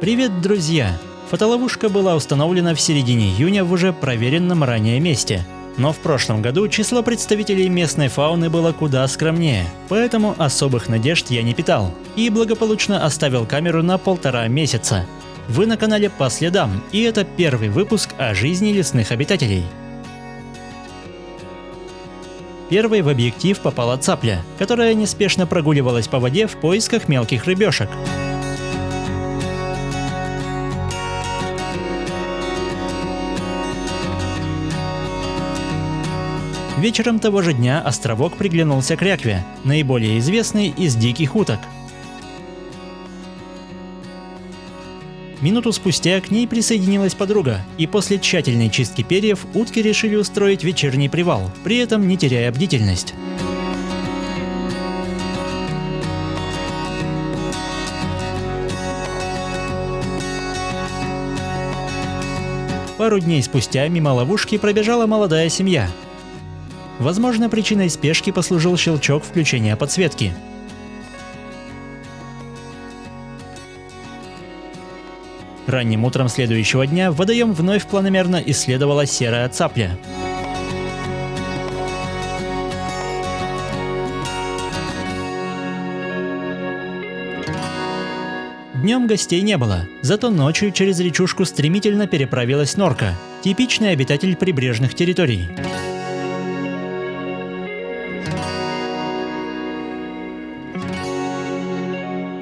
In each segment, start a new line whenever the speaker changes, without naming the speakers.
Привет, друзья! Фотоловушка была установлена в середине июня в уже проверенном ранее месте. Но в прошлом году число представителей местной фауны было куда скромнее, поэтому особых надежд я не питал и благополучно оставил камеру на 1,5 месяца. Вы на канале По следам, и это первый выпуск о жизни лесных обитателей. Первой в объектив попала цапля, которая неспешно прогуливалась по воде в поисках мелких рыбешек. Вечером того же дня островок приглянулся крякве, наиболее известный из диких уток. Минуту спустя к ней присоединилась подруга, и после тщательной чистки перьев утки решили устроить вечерний привал, при этом не теряя бдительность. Пару дней спустя мимо ловушки пробежала молодая семья. Возможно, причиной спешки послужил щелчок включения подсветки. Ранним утром следующего дня водоем вновь планомерно исследовала серая цапля. Днем гостей не было, зато ночью через речушку стремительно переправилась норка, типичный обитатель прибрежных территорий.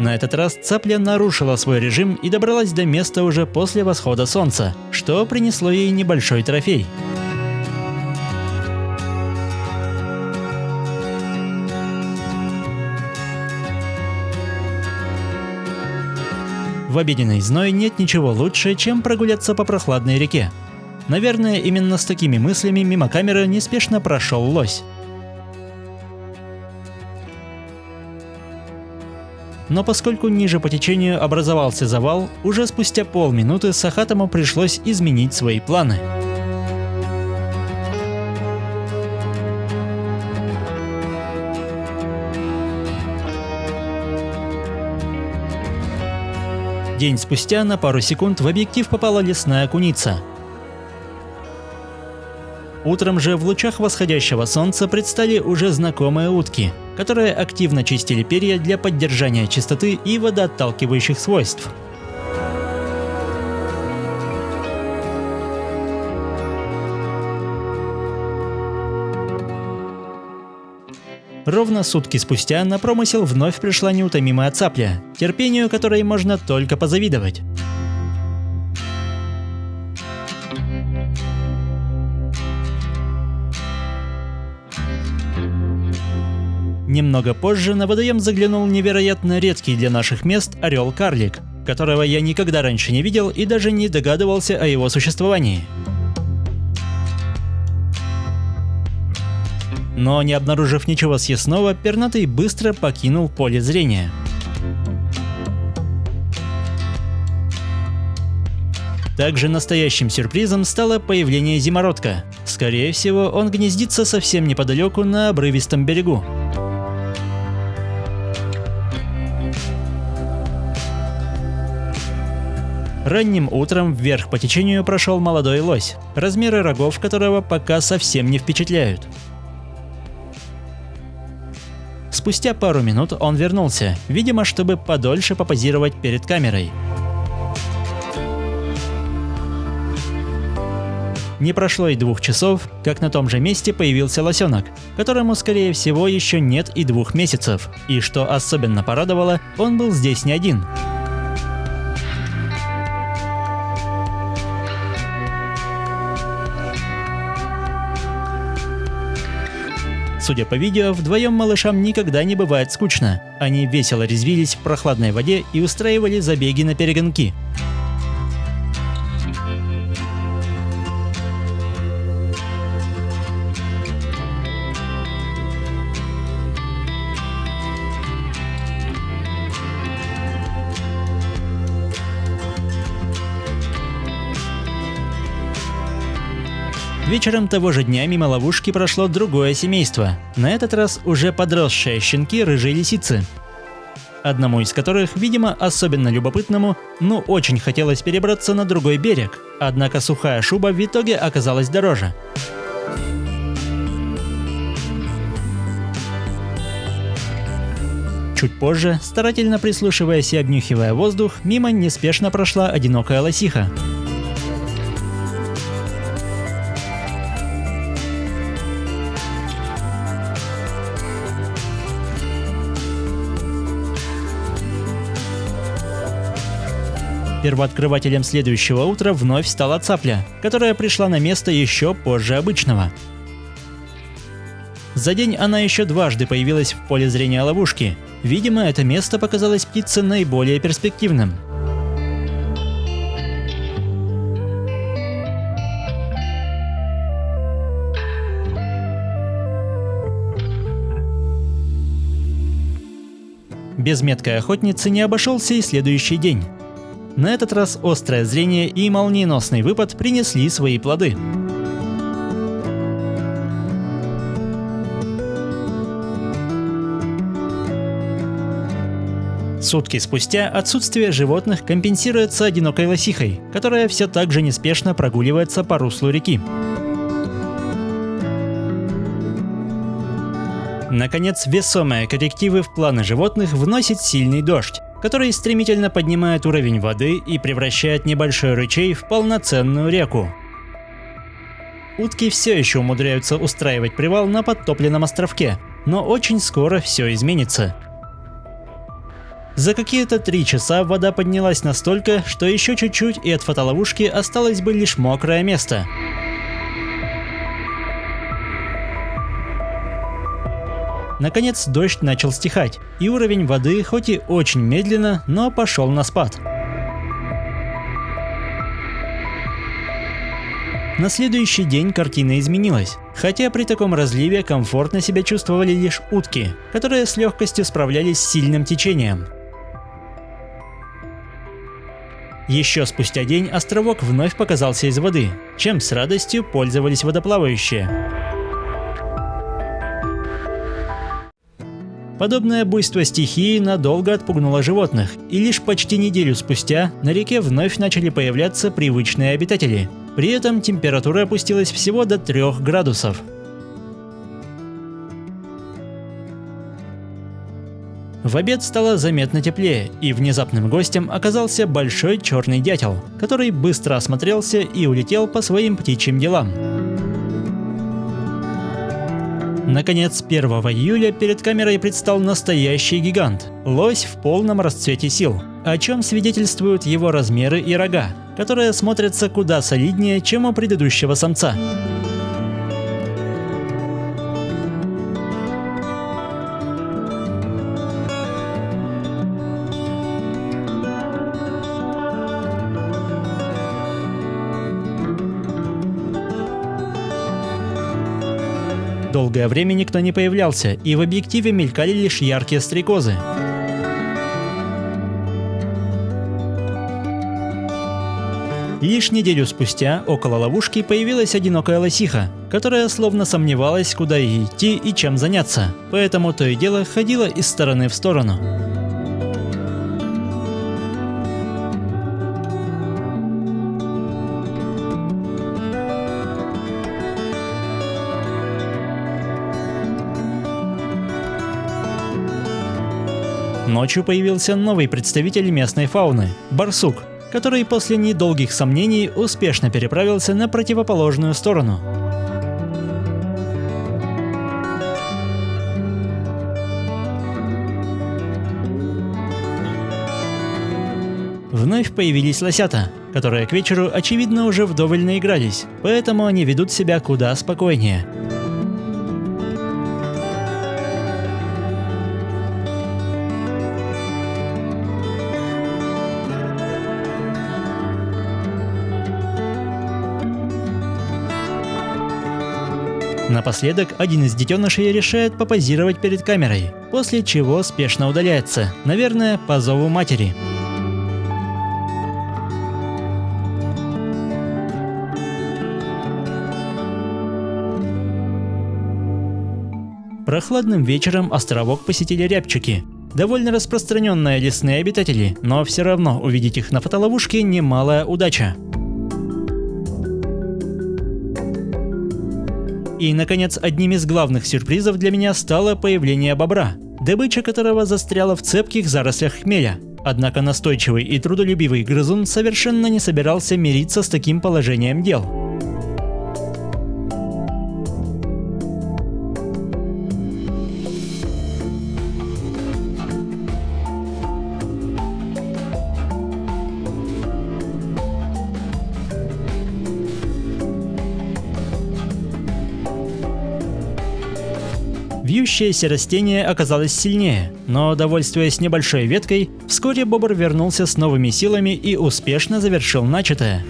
На этот раз цапля нарушила свой режим и добралась до места уже после восхода солнца, что принесло ей небольшой трофей. В обеденный зной нет ничего лучше, чем прогуляться по прохладной реке. Наверное, именно с такими мыслями мимо камеры неспешно прошел лось. Но поскольку ниже по течению образовался завал, уже спустя полминуты Сахатому пришлось изменить свои планы. День спустя на пару секунд в объектив попала лесная куница. Утром же в лучах восходящего солнца предстали уже знакомые утки, которые активно чистили перья для поддержания чистоты и водоотталкивающих свойств. Ровно сутки спустя на промысел вновь пришла неутомимая цапля, терпению которой можно только позавидовать. Немного позже на водоем заглянул невероятно редкий для наших мест орел-карлик, которого я никогда раньше не видел и даже не догадывался о его существовании. Но не обнаружив ничего съестного, пернатый быстро покинул поле зрения. Также настоящим сюрпризом стало появление зимородка. Скорее всего, он гнездится совсем неподалеку на обрывистом берегу. Ранним утром вверх по течению прошел молодой лось, размеры рогов которого пока совсем не впечатляют. Спустя пару минут он вернулся, видимо, чтобы подольше попозировать перед камерой. Не прошло и 2 часов, как на том же месте появился лосенок, которому, скорее всего, еще нет и 2 месяцев, и что особенно порадовало, он был здесь не один. Судя по видео, вдвоем малышам никогда не бывает скучно. Они весело резвились в прохладной воде и устраивали забеги на перегонки. Вечером того же дня мимо ловушки прошло другое семейство, на этот раз уже подросшие щенки рыжей лисицы. одному из которых, видимо, особенно любопытному, очень хотелось перебраться на другой берег, однако сухая шуба в итоге оказалась дороже. Чуть позже, старательно прислушиваясь и обнюхивая воздух, мимо неспешно прошла одинокая лосиха. Первооткрывателем следующего утра вновь стала цапля, которая пришла на место еще позже обычного. За день она еще дважды появилась в поле зрения ловушки. Видимо, это место показалось птице наиболее перспективным. Без меткой охотницы не обошелся и следующий день. На этот раз острое зрение и молниеносный выпад принесли свои плоды. Сутки спустя отсутствие животных компенсируется одинокой лосихой, которая все так же неспешно прогуливается по руслу реки. Наконец, весомые коррективы в планы животных вносит сильный дождь, который стремительно поднимает уровень воды и превращает небольшой ручей в полноценную реку. Утки все еще умудряются устраивать привал на подтопленном островке, но очень скоро все изменится. За какие-то 3 часа вода поднялась настолько, что еще чуть-чуть и от фотоловушки осталось бы лишь мокрое место. Наконец дождь начал стихать, и уровень воды хоть и очень медленно, но пошел на спад. На следующий день картина изменилась, хотя при таком разливе комфортно себя чувствовали лишь утки, которые с легкостью справлялись с сильным течением. Еще спустя день островок вновь показался из воды, чем с радостью пользовались водоплавающие. Подобное буйство стихии надолго отпугнуло животных, и лишь почти неделю спустя на реке вновь начали появляться привычные обитатели. При этом температура опустилась всего до 3 градусов. В обед стало заметно теплее, и внезапным гостем оказался большой черный дятел, который быстро осмотрелся и улетел по своим птичьим делам. Наконец, 1 июля перед камерой предстал настоящий гигант – лось в полном расцвете сил, о чем свидетельствуют его размеры и рога, которые смотрятся куда солиднее, чем у предыдущего самца. Долгое время никто не появлялся, и в объективе мелькали лишь яркие стрекозы. Лишь неделю спустя около ловушки появилась одинокая лосиха, которая словно сомневалась, куда ей идти и чем заняться, поэтому то и дело ходила из стороны в сторону. Ночью появился новый представитель местной фауны – барсук, который после недолгих сомнений успешно переправился на противоположную сторону. Вновь появились лосята, которые к вечеру, очевидно, уже вдоволь наигрались, поэтому они ведут себя куда спокойнее. Напоследок, один из детенышей решает попозировать перед камерой, после чего спешно удаляется, наверное, по зову матери. Прохладным вечером островок посетили рябчики. Довольно распространенные лесные обитатели, но все равно увидеть их на фотоловушке немалая удача. И, наконец, одним из главных сюрпризов для меня стало появление бобра, добыча которого застряла в цепких зарослях хмеля. Однако настойчивый и трудолюбивый грызун совершенно не собирался мириться с таким положением дел. Вьющееся растение оказалось сильнее, но, довольствуясь небольшой веткой, вскоре бобр вернулся с новыми силами и успешно завершил начатое.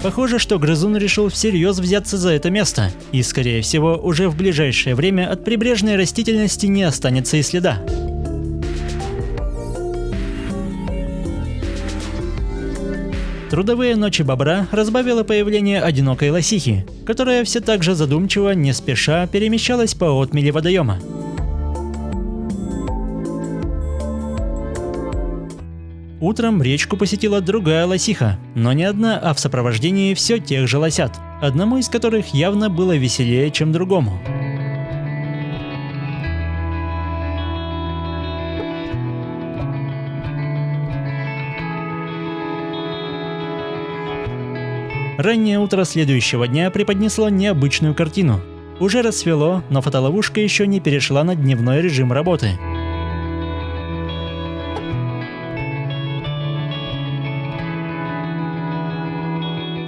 Похоже, что грызун решил всерьез взяться за это место, и, скорее всего, уже в ближайшее время от прибрежной растительности не останется и следа. Трудовые ночи бобра разбавило появление одинокой лосихи, которая все так же задумчиво, не спеша, перемещалась по отмели водоема. Утром речку посетила другая лосиха, но не одна, а в сопровождении все тех же лосят, одному из которых явно было веселее, чем другому. Раннее утро следующего дня преподнесло необычную картину. Уже рассвело, но фотоловушка еще не перешла на дневной режим работы.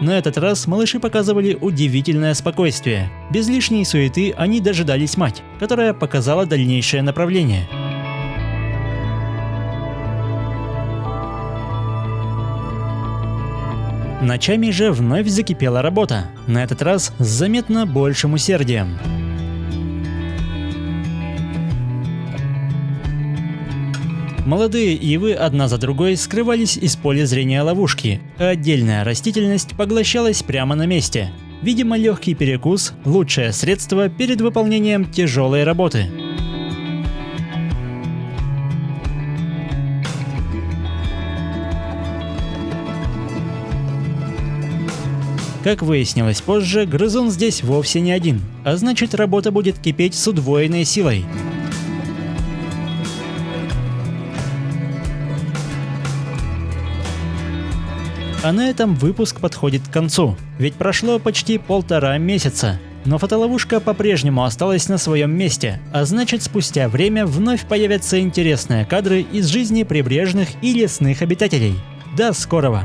На этот раз малыши показывали удивительное спокойствие. Без лишней суеты они дожидались мать, которая показала дальнейшее направление. Ночами же вновь закипела работа, на этот раз с заметно большим усердием. Молодые ивы одна за другой скрывались из поля зрения ловушки, а отдельная растительность поглощалась прямо на месте. Видимо, легкий перекус – лучшее средство перед выполнением тяжелой работы. Как выяснилось позже, грызун здесь вовсе не один, а значит, работа будет кипеть с удвоенной силой. А на этом выпуск подходит к концу, ведь прошло почти 1,5 месяца. Но фотоловушка по-прежнему осталась на своем месте, а значит, спустя время вновь появятся интересные кадры из жизни прибрежных и лесных обитателей. До скорого!